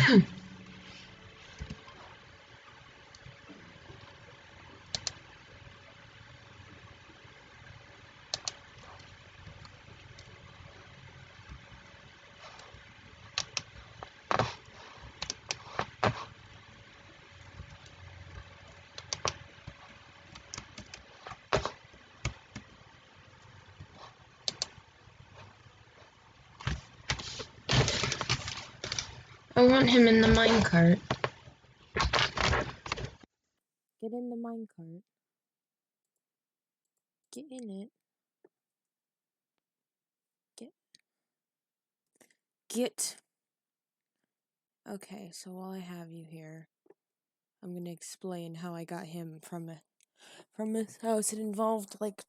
I want him in the minecart. Get in the minecart. Get in it. Get. Okay, so while I have you here, I'm gonna explain how I got him from his house. It involved, like,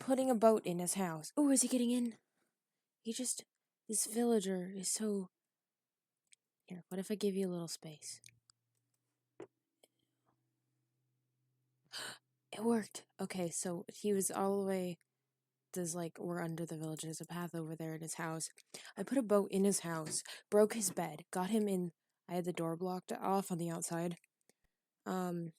putting a boat in his house. Oh, is he getting in? This villager is so... Here, what if I give you a little space? It worked! Okay, so he was all the way... we're under the village, there's a path over there in his house. I put a boat in his house, broke his bed, got him in... I had the door blocked off on the outside. Okay.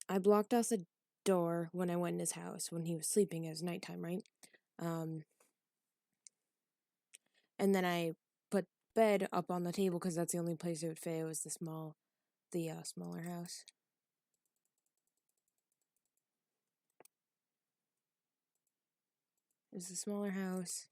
I blocked off the door when I went in his house, when he was sleeping. It was nighttime, right? And then I put bed up on the table because that's the only place it would fit. It was the smaller house. It was the smaller house.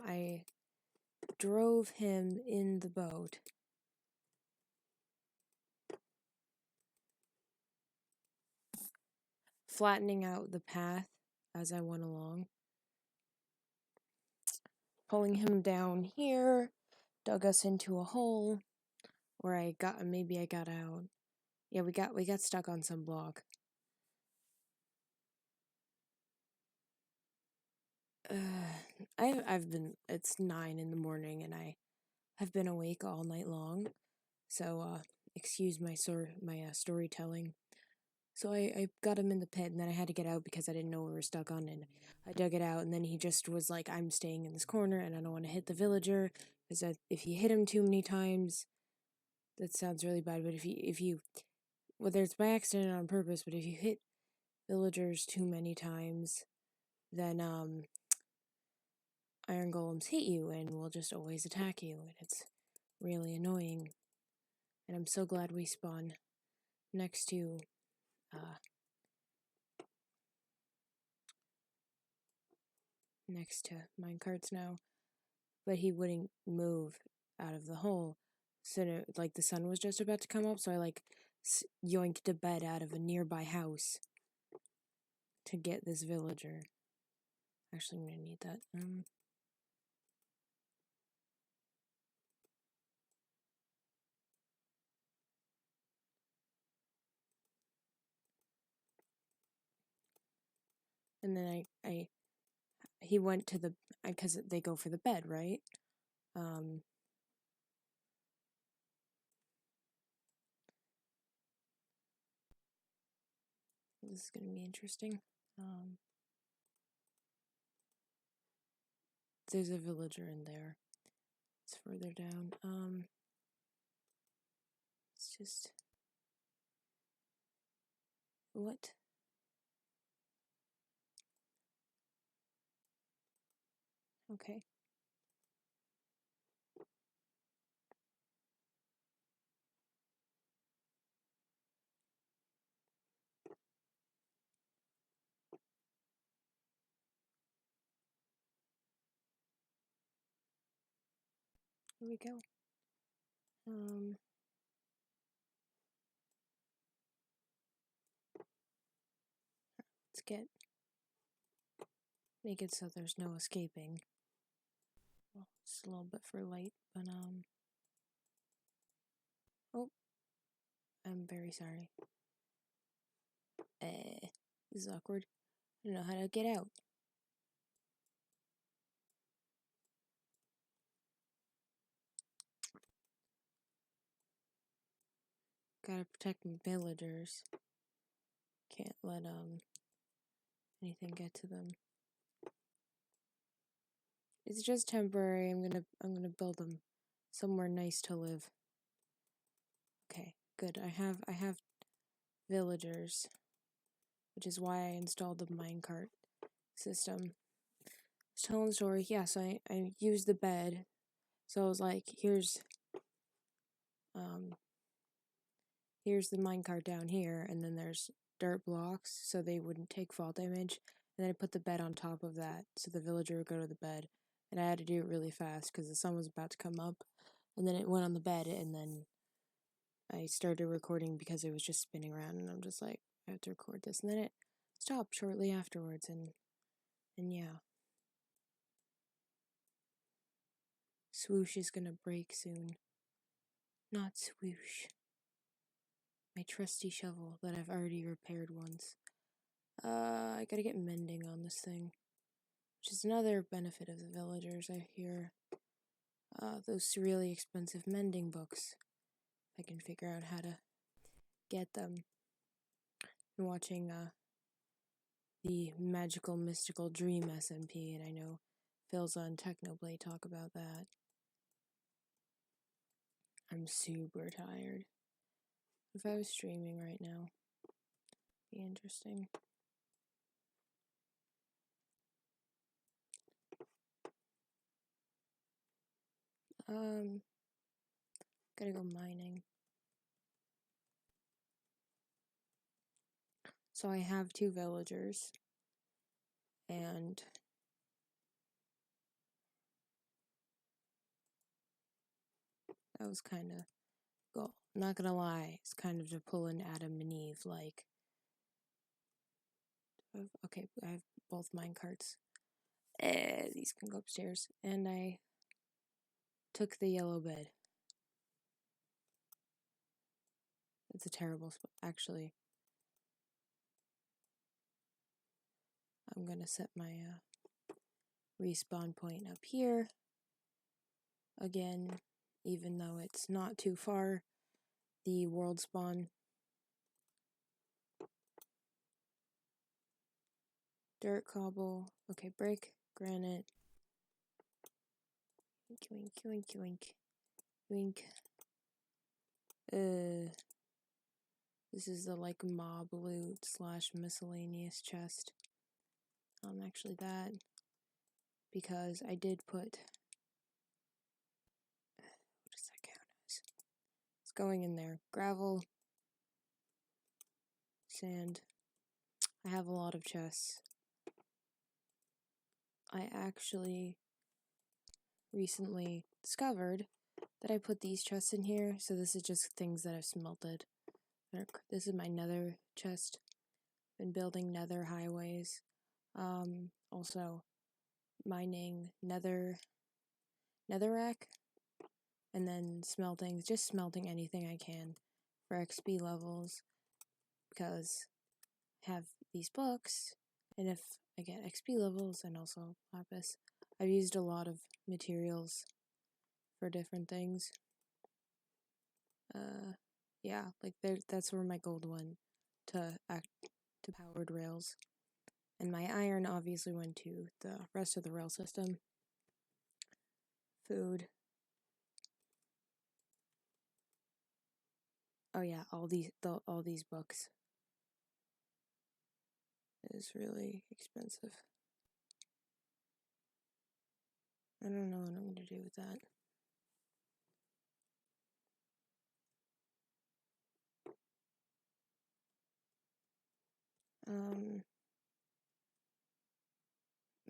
I drove him in the boat. Flattening out the path as I went along. Pulling him down here, dug us into a hole where maybe I got out. Yeah, we got stuck on some block. It's 9 in the morning and I have been awake all night long, so excuse my storytelling. So I got him in the pit and then I had to get out because I didn't know we were stuck on it. I dug it out and then he just was like, I'm staying in this corner and I don't want to hit the villager because if you hit him too many times, that sounds really bad, but if you whether it's by accident or on purpose, but if you hit villagers too many times, then iron golems hit you and will just always attack you, and it's really annoying. And I'm so glad we spawn next to minecarts now. But he wouldn't move out of the hole. So the sun was just about to come up, so I yoinked a bed out of a nearby house to get this villager. Actually, I'm gonna need that. And then he went to because they go for the bed, right? This is gonna be interesting. There's a villager in there. It's further down. It's just... What? Okay. Here we go. Let's make it so there's no escaping. Well, just a little bit for light, but oh, I'm very sorry. This is awkward. I don't know how to get out. Gotta protect my villagers. Can't let anything get to them. It's just temporary. I'm gonna build them somewhere nice to live. Okay, good. I have villagers, which is why I installed the minecart system. I was telling the story, yeah, so I used the bed. So I was like, here's the minecart down here, and then there's dirt blocks so they wouldn't take fall damage. And then I put the bed on top of that so the villager would go to the bed. And I had to do it really fast because the sun was about to come up. And then it went on the bed, and then I started recording because it was just spinning around, and I'm just like, I have to record this. And then it stopped shortly afterwards, and yeah. Swoosh is gonna break soon. Not swoosh. My trusty shovel that I've already repaired once. I gotta get mending on this thing. Which is another benefit of the villagers, I hear. Those really expensive mending books. I can figure out how to get them. I'm watching the Magical Mystical Dream SMP, and I know Phil's on Technoblade talk about that. I'm super tired. If I was streaming right now, it'd be interesting. Gotta go mining. So I have 2 villagers, and that was kind of goal. Not gonna lie, it's kind of to pull in Adam and Eve, like, okay, I have both minecarts. These can go upstairs, and I took the yellow bed. It's a terrible spot, actually. I'm gonna set my respawn point up here again, even though it's not too far. The world spawn. Dirt cobble. Okay, brick, granite. Wink, wink, wink, wink. This is the like mob loot / miscellaneous chest. Actually that, because I did put, what does that count as? It's going in there. Gravel, sand. I have a lot of chests. I actually recently discovered that I put these chests in here, so this is just things that I've smelted. This is my nether chest. Been building nether highways. Also mining netherrack, and then just smelting anything I can for XP levels, because I have these books, and if I get XP levels and also lapis, I've used a lot of materials for different things. Yeah, like that's where my gold went to powered rails. And my iron obviously went to the rest of the rail system. Food. Oh yeah, all these books. It is really expensive. I don't know what I'm gonna do with that.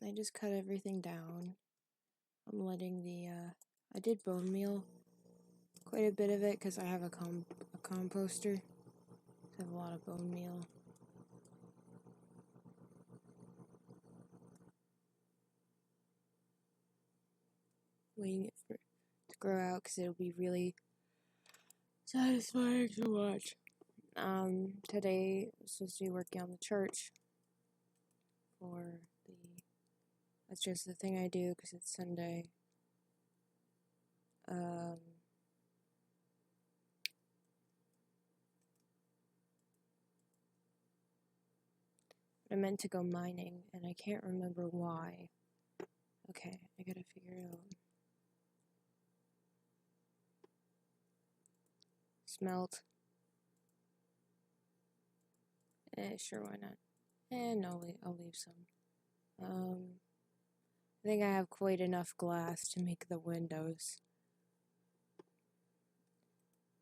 I just cut everything down. I'm letting I did bone meal, quite a bit of it, because I have a composter. I have a lot of bone meal. Waiting for it to grow out, because it'll be really satisfying to watch. Today I'm supposed to be working on the church that's just the thing I do because it's Sunday. I meant to go mining, and I can't remember why. Okay, I gotta figure it out. Smelt. Sure, why not? No, I'll leave some. I think I have quite enough glass to make the windows.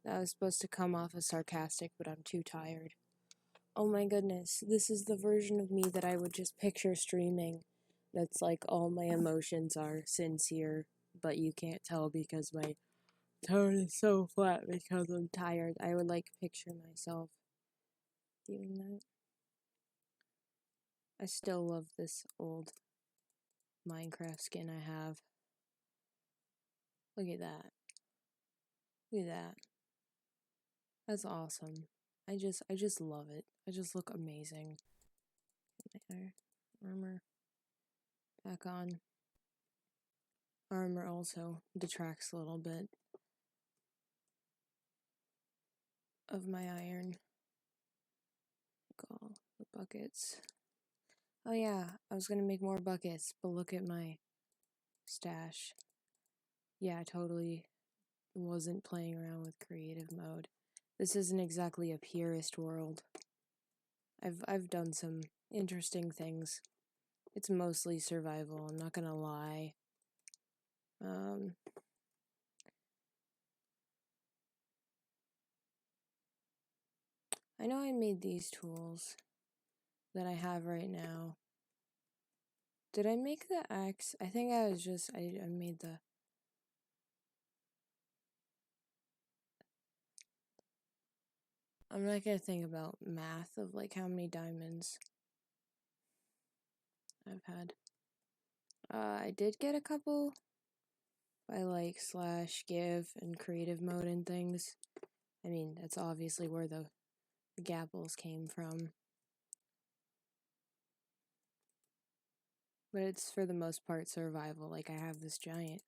That was supposed to come off as sarcastic, but I'm too tired. Oh my goodness, this is the version of me that I would just picture streaming. That's like all my emotions are sincere, but you can't tell because my tone is so flat because I'm tired. I would like picture myself doing that. I still love this old Minecraft skin I have. Look at that. Look at that. That's awesome. I just love it. I just look amazing. Armor back on. Armor also detracts a little bit of my iron. All the buckets. Oh yeah, I was gonna make more buckets, but look at my stash. Yeah, I totally wasn't playing around with creative mode. This isn't exactly a purist world. I've done some interesting things. It's mostly survival, I'm not gonna lie. I know I made these tools that I have right now. Did I make the axe? I think I was just, I made the... I'm not gonna think about math of like how many diamonds I've had. I did get a couple by like /give and creative mode and things. I mean, that's obviously where the gapples came from. But it's for the most part survival. Like I have this giant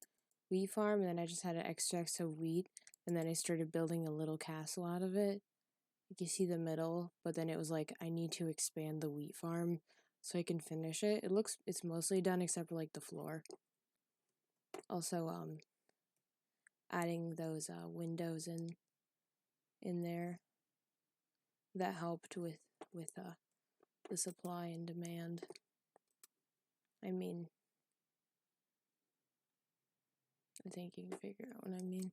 wheat farm and then I just had to extract some wheat and then I started building a little castle out of it. You can see the middle, but then it was like I need to expand the wheat farm so I can finish it. It's mostly done except for like the floor. Also, adding those windows in there that helped with the supply and demand. I mean, I think you can figure out what I mean.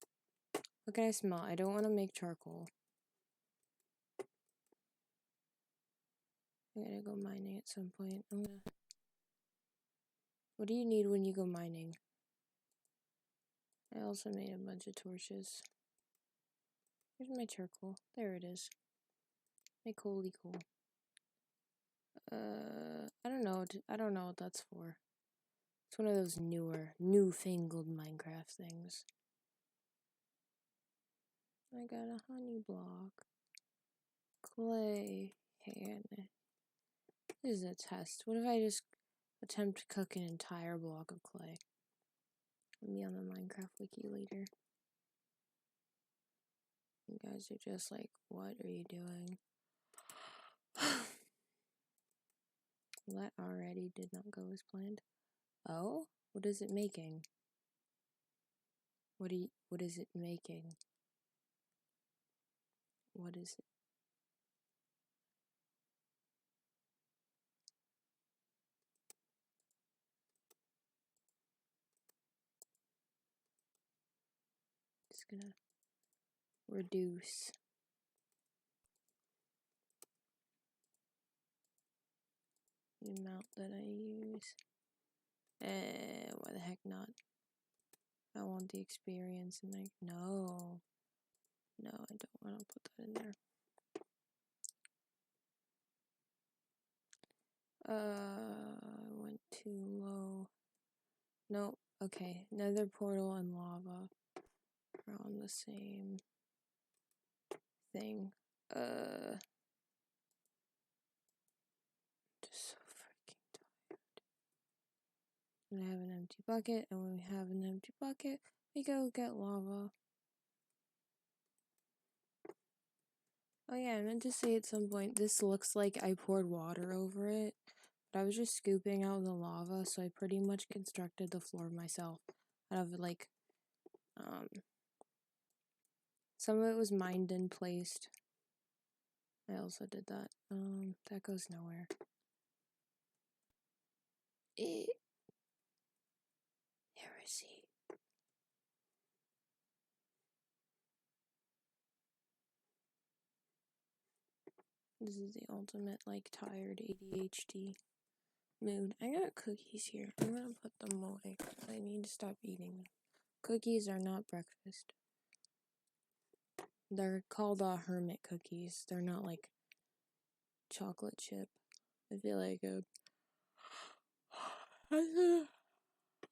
What can I smell? I don't want to make charcoal. I gotta go mining at some point. What do you need when you go mining? I also made a bunch of torches. Here's my charcoal. There it is. My coaly coal. I don't know. I don't know what that's for. It's one of those newfangled Minecraft things. I got a honey block. Clay. Hey, this is a test. What if I just attempt to cook an entire block of clay? I'll be on the Minecraft wiki later. You guys are just like, what are you doing? That already did not go as planned. Oh? What is it making? What is it making? What is it? Just gonna reduce. The amount that I use. Why the heck not? I want the experience and like, no, I don't want to put that in there. I went too low. No, okay, nether portal and lava are on the same thing. Just so freaking tired. And I have an empty bucket, and when we have an empty bucket, we go get lava. Oh yeah, I meant to say at some point, this looks like I poured water over it, but I was just scooping out the lava, so I pretty much constructed the floor myself out of like, some of it was mined and placed. I also did that. That goes nowhere. Heresy. This is the ultimate, like, tired ADHD mood. I got cookies here. I'm gonna put them away. I need to stop eating them. Cookies are not breakfast. They're called hermit cookies. They're not like chocolate chip. I feel like I don't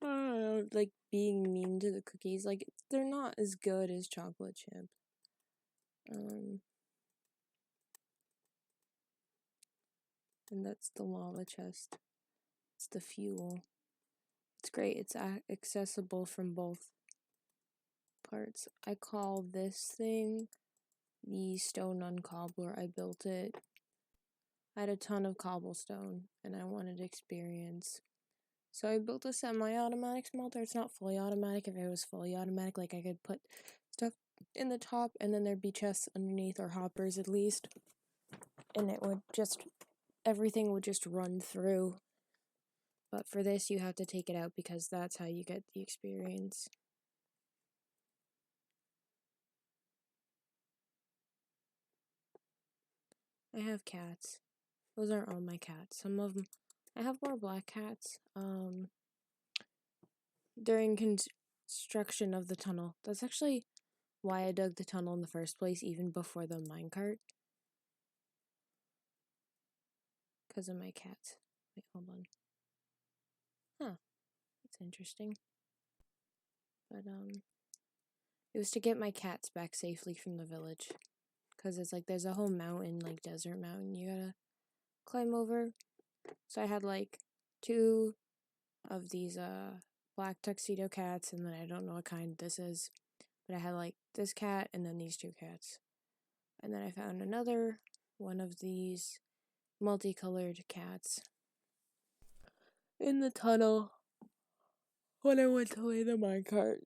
know, like being mean to the cookies. Like, they're not as good as chocolate chip. And that's the lava chest. It's the fuel. It's great. It's accessible from both parts. I call this thing the stone uncobbler. I built it. I had a ton of cobblestone and I wanted experience. So I built a semi-automatic smelter. It's not fully automatic. If it was fully automatic, like I could put stuff in the top and then there'd be chests underneath, or hoppers at least. And it would just, everything would just run through. But for this, you have to take it out because that's how you get the experience. I have cats. Those aren't all my cats. Some of them, I have more black cats. During construction of the tunnel. That's actually why I dug the tunnel in the first place, even before the minecart. Because of my cats. Wait, hold on. Huh. That's interesting. But, it was to get my cats back safely from the village. Because it's like, there's a whole mountain, like desert mountain, you gotta climb over. So I had like 2 of these, black tuxedo cats, and then I don't know what kind this is. But I had like this cat and then these 2 cats. And then I found another one of these multicolored cats in the tunnel when I went to lay the minecart,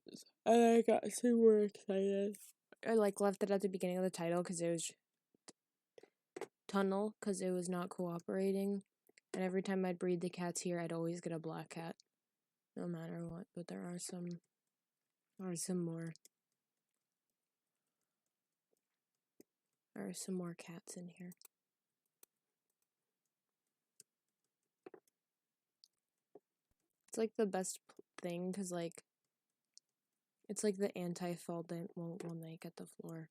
and I got super excited. I like left it at the beginning of the title because it was tunnel because it was not cooperating, and every time I'd breed the cats here, I'd always get a black cat, no matter what. But there are some more. There are some more cats in here. It's like the best thing because like it's like the anti-fall damp won't make at the floor.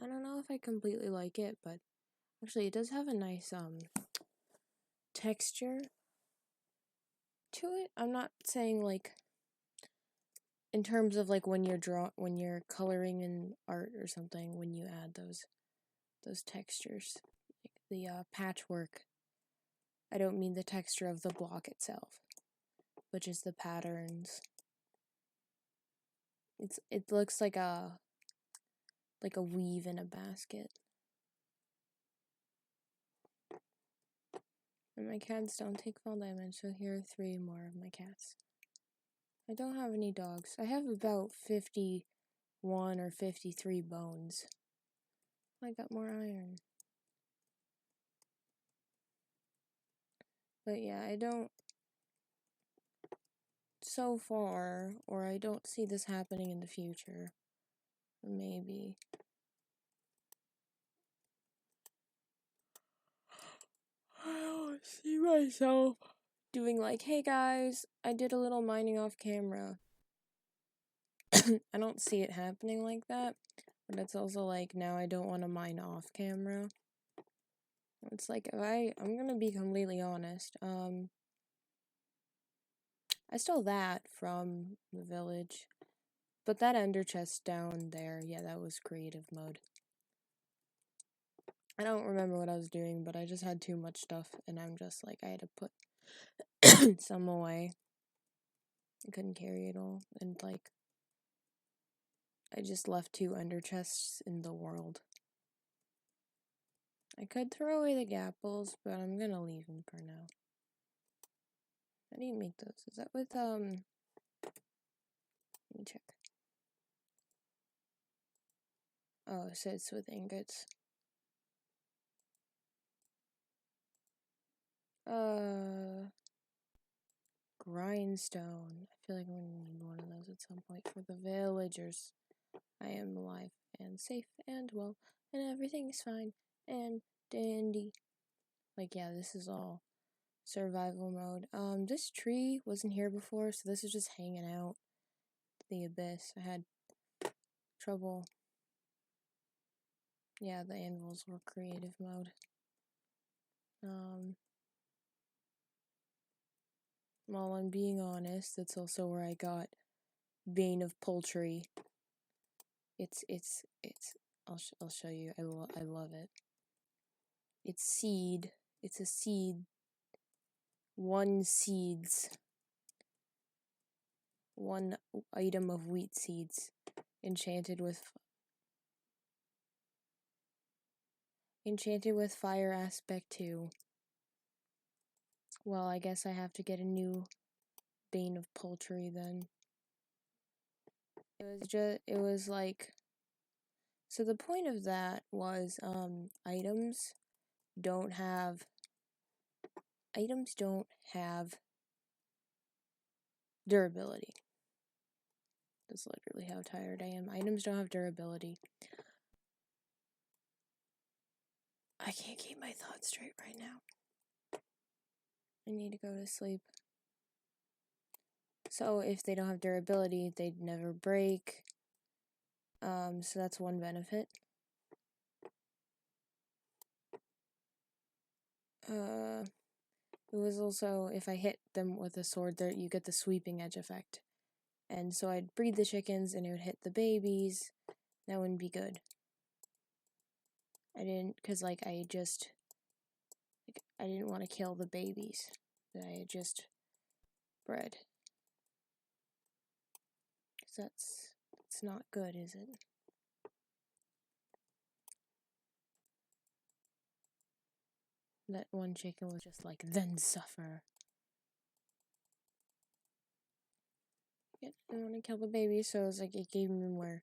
I don't know if I completely like it, but actually it does have a nice texture to it. I'm not saying like in terms of like when you're coloring in art or something, when you add those textures, like the patchwork. I don't mean the texture of the block itself, but just the patterns. It looks like a weave in a basket. And my cats don't take fall damage, so here are 3 more of my cats. I don't have any dogs. I have about 51 or 53 bones. I got more iron. But yeah, I don't so far, or I don't see this happening in the future. Maybe. I don't see myself doing like, hey guys, I did a little mining off camera. I don't see it happening like that, but it's also like, now I don't want to mine off camera. It's like, I'm gonna be completely honest, I stole that from the village, but that ender chest down there, yeah, that was creative mode. I don't remember what I was doing, but I just had too much stuff, and I'm just like, I had to put some away. I couldn't carry it all, and like, I just left 2 ender chests in the world. I could throw away the gapples, but I'm gonna leave them for now. How do you make those? Is that with, let me check. Oh, so it's with ingots. Grindstone. I feel like I'm gonna need one of those at some point for the villagers. I am alive and safe and well, and everything's fine and dandy. Like, yeah, this is all survival mode. This tree wasn't here before, so this is just hanging out the abyss. I had trouble. Yeah, the anvils were creative mode. Well, I'm being honest, that's also where I got Bane of Poultry. It's I'll show you. I love it. It's seed. It's a seed. One item of wheat seeds, enchanted with fire aspect 2. Well, I guess I have to get a new Bane of Poultry then. It was like, so the point of that was items don't have durability. That's literally how tired I am. Items don't have durability. I can't keep my thoughts straight right now. I need to go to sleep. So if they don't have durability, they'd never break. So that's one benefit. It was also, if I hit them with a sword, there you get the sweeping edge effect. And so I'd breed the chickens and it would hit the babies. That wouldn't be good. I didn't, cause like I didn't want to kill the babies that I had just bred. Cause it's not good, is it? That one chicken was just like, then suffer. I didn't want to kill the baby, so it was like, it gave me more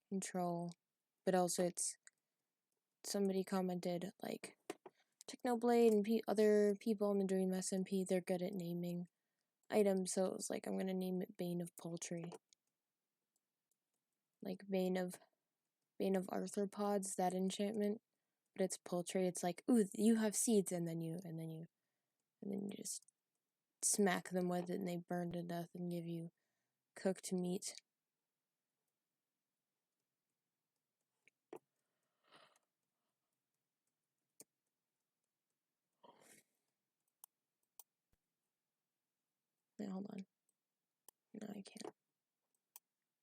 control. But also somebody commented, like, Technoblade and other people in the Dream SMP, they're good at naming items, so it was like, I'm gonna name it Bane of Poultry. Like, Bane of Arthropods, that enchantment. But it's poultry, it's like, ooh, you have seeds, and then you just smack them with it and they burn to death and give you cooked meat. Wait, hold on. No, I can't.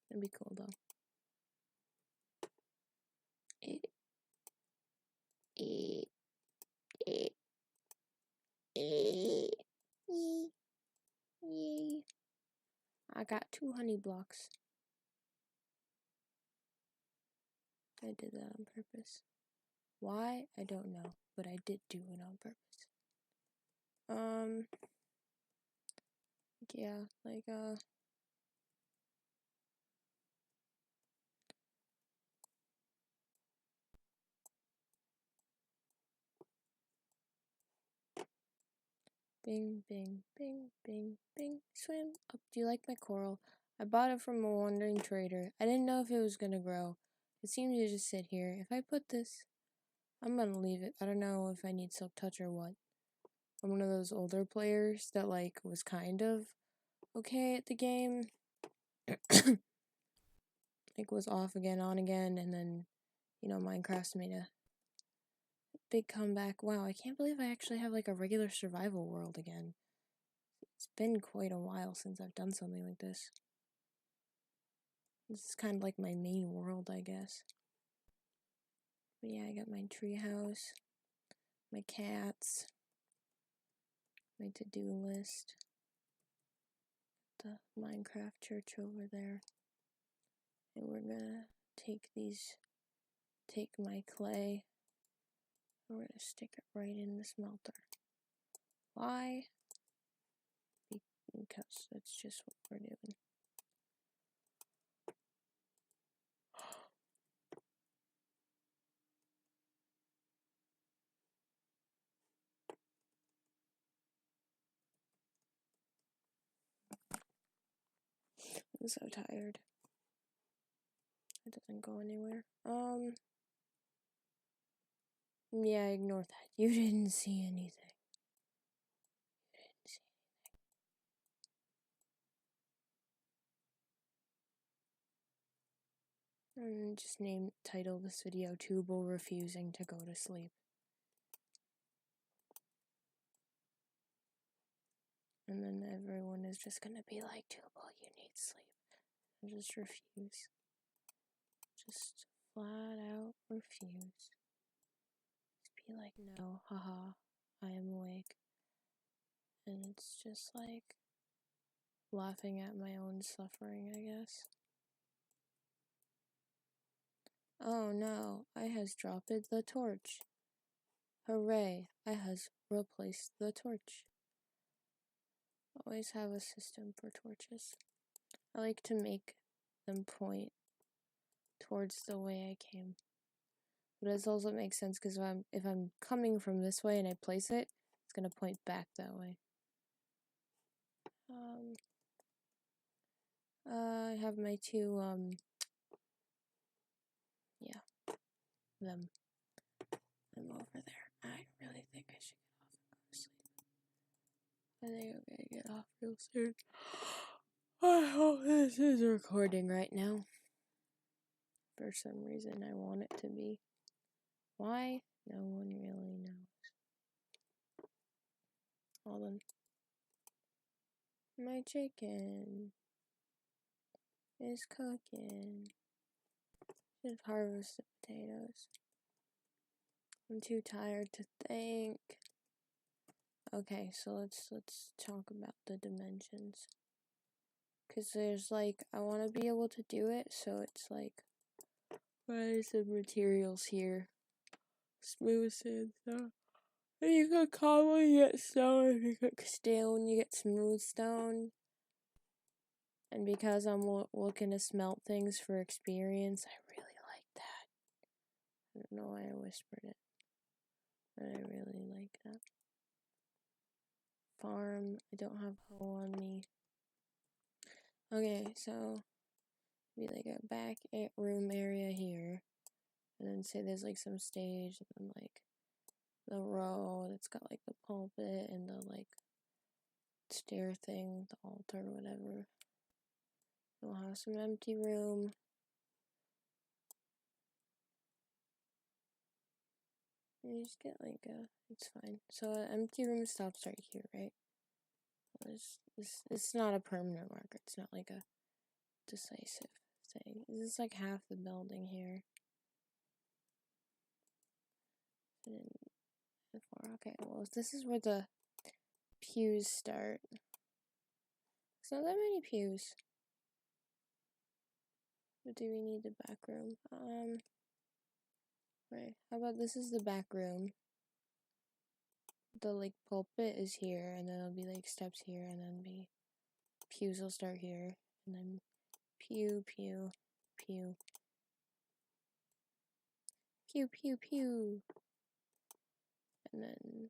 That'd be cool though. I got 2 honey blocks. I did that on purpose. Why? I don't know, but I did do it on purpose. Yeah, like, bing, bing, bing, bing, bing, swim up. Do you like my coral? I bought it from a wandering trader. I didn't know if it was gonna grow. It seems to just sit here. If I put this, I'm gonna leave it. I don't know if I need silk touch or what. I'm one of those older players that, like, was kind of okay at the game. Like, was off again, on again, and then, you know, Minecraft's made a big comeback. Wow, I can't believe I actually have, like, a regular survival world again. It's been quite a while since I've done something like this. This is kind of like my main world, I guess. But yeah, I got my treehouse, my cats, my to-do list, the Minecraft church over there. And we're gonna take my clay. We're gonna stick it right in the smelter. Why? Because that's just what we're doing. I'm so tired. It doesn't go anywhere. Yeah, ignore that. You didn't see anything. And just title this video Tubal refusing to go to sleep. And then everyone is just gonna be like, Tubal, you need sleep. And just refuse. Just flat out refuse. Just be like, no, haha, I am awake. And it's just like laughing at my own suffering, I guess. Oh no, I has dropped the torch. Hooray, I has replaced the torch. Always have a system for torches. I like to make them point towards the way I came. But it also makes sense because if I'm coming from this way and I place it, it's gonna point back that way. I have my two yeah, them over there. I really think I should get off and go to sleep. I think I'm gonna get off real soon. I hope this is recording right now. For some reason, I want it to be. Why? No one really knows. Hold on. My chicken is cooking. Just harvest the potatoes. I'm too tired to think. Okay, so let's talk about the dimensions. Cause there's like, I want to be able to do it, so it's like, what is the materials here? Smooth sandstone. And you get cobble, you get stone. If you get stone, you get smooth stone. And because I'm looking to smelt things for experience, I really like that. I don't know why I whispered it, but I really like that. Farm, I don't have hoe on me. Okay, so be like a back room area here, and then say there's like some stage, and then like the row that's got like the pulpit and the like stair thing, the altar, whatever. We'll have some empty room. You just get like it's fine. So an empty room stops right here, right? It's not a permanent marker. It's not like a decisive thing. This is like half the building here. Okay, well, this is where the pews start. It's not that many pews. But do we need the back room? Right. How about this is the back room? The like pulpit is here, and then there'll be like steps here, and then pews will start here, and then pew, pew, pew, pew, pew, pew, and then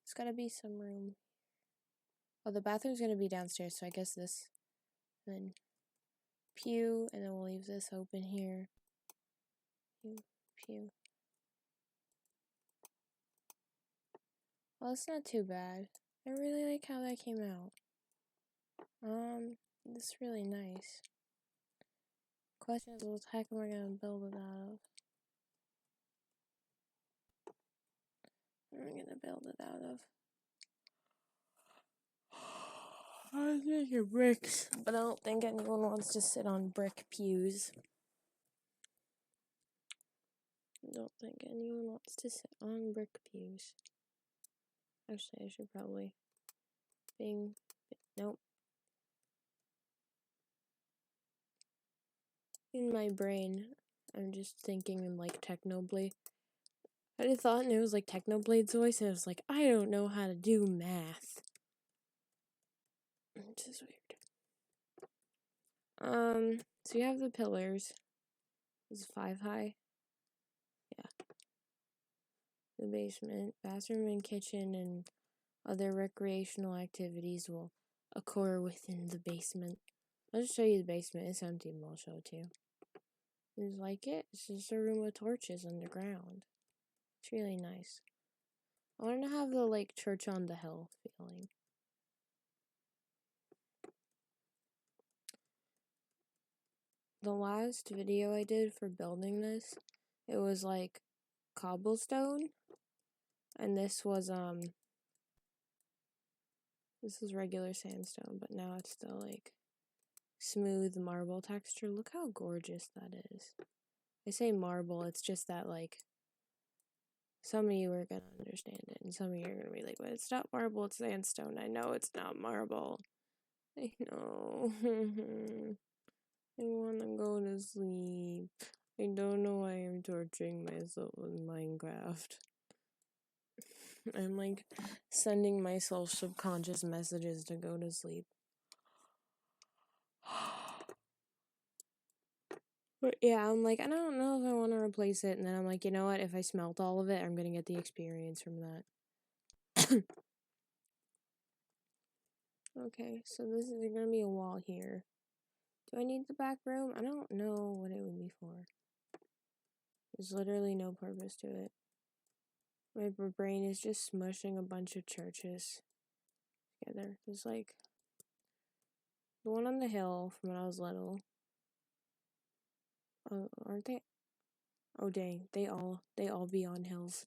it's gotta be some room. Oh, the bathroom's gonna be downstairs, so I guess this, and then pew, and then we'll leave this open here. Pew, pew. Well, it's not too bad. I really like how that came out. It's really nice. Question is, what the heck am I gonna build it out of? What am I gonna build it out of? I was making bricks, but I don't think anyone wants to sit on brick pews. I don't think anyone wants to sit on brick pews. Actually, I should probably nope. In my brain, I'm just thinking in like Technobly. I just thought, and it was like Technoblade's voice, and it was like, I don't know how to do math. Which is weird. So you have the pillars. It's 5 high. Yeah. The basement, bathroom and kitchen, and other recreational activities will occur within the basement. I'll just show you the basement. It's empty, and I'll show it to you. It's like it. It's just a room with torches underground. It's really nice. I want to have the like church on the hill feeling. The last video I did for building this, it was like cobblestone, and this is regular sandstone, but now it's the like smooth marble texture. Look how gorgeous that is. I say marble, it's just that like some of you are gonna understand it, and some of you are gonna be like, but it's not marble, it's sandstone. I know it's not marble. I know. I wanna go to sleep. I don't know why I'm torturing myself with Minecraft. I'm like sending myself subconscious messages to go to sleep. But yeah, I'm like, I don't know if I want to replace it. And then I'm like, you know what? If I smelt all of it, I'm going to get the experience from that. Okay, so this is going to be a wall here. Do I need the back room? I don't know what it would be for. There's literally no purpose to it. My brain is just smushing a bunch of churches together. There's like the one on the hill from when I was little. Oh, aren't they? Oh dang, they all be on hills.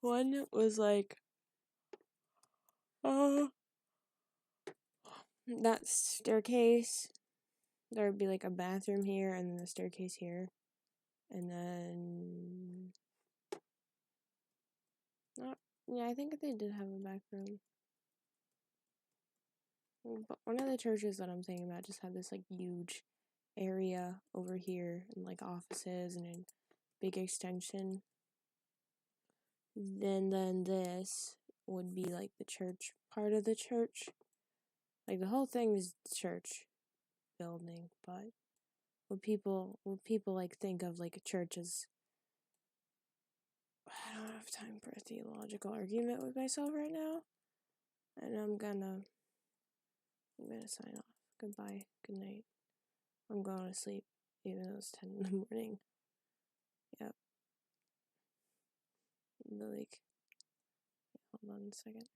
One was like, that staircase. There would be like a bathroom here, and then the staircase here, and then yeah, I think they did have a back room. But one of the churches that I'm thinking about just had this like huge area over here, and like offices and a big extension. Then this would be like the church part of the church. Like the whole thing is church building, but what people like think of like a church as, I don't have time for a theological argument with myself right now. And I'm gonna sign off. Goodbye. Good night. I'm going to sleep, even though it's 10 in the morning. Yep. Like, hold on a second.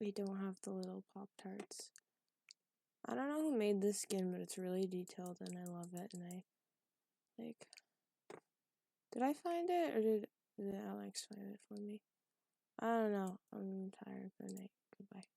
We don't have the little Pop-Tarts. I don't know who made this skin, but it's really detailed and I love it. And I, like, did I find it or did Alex find it for me? I don't know. I'm tired. Good night. Goodbye.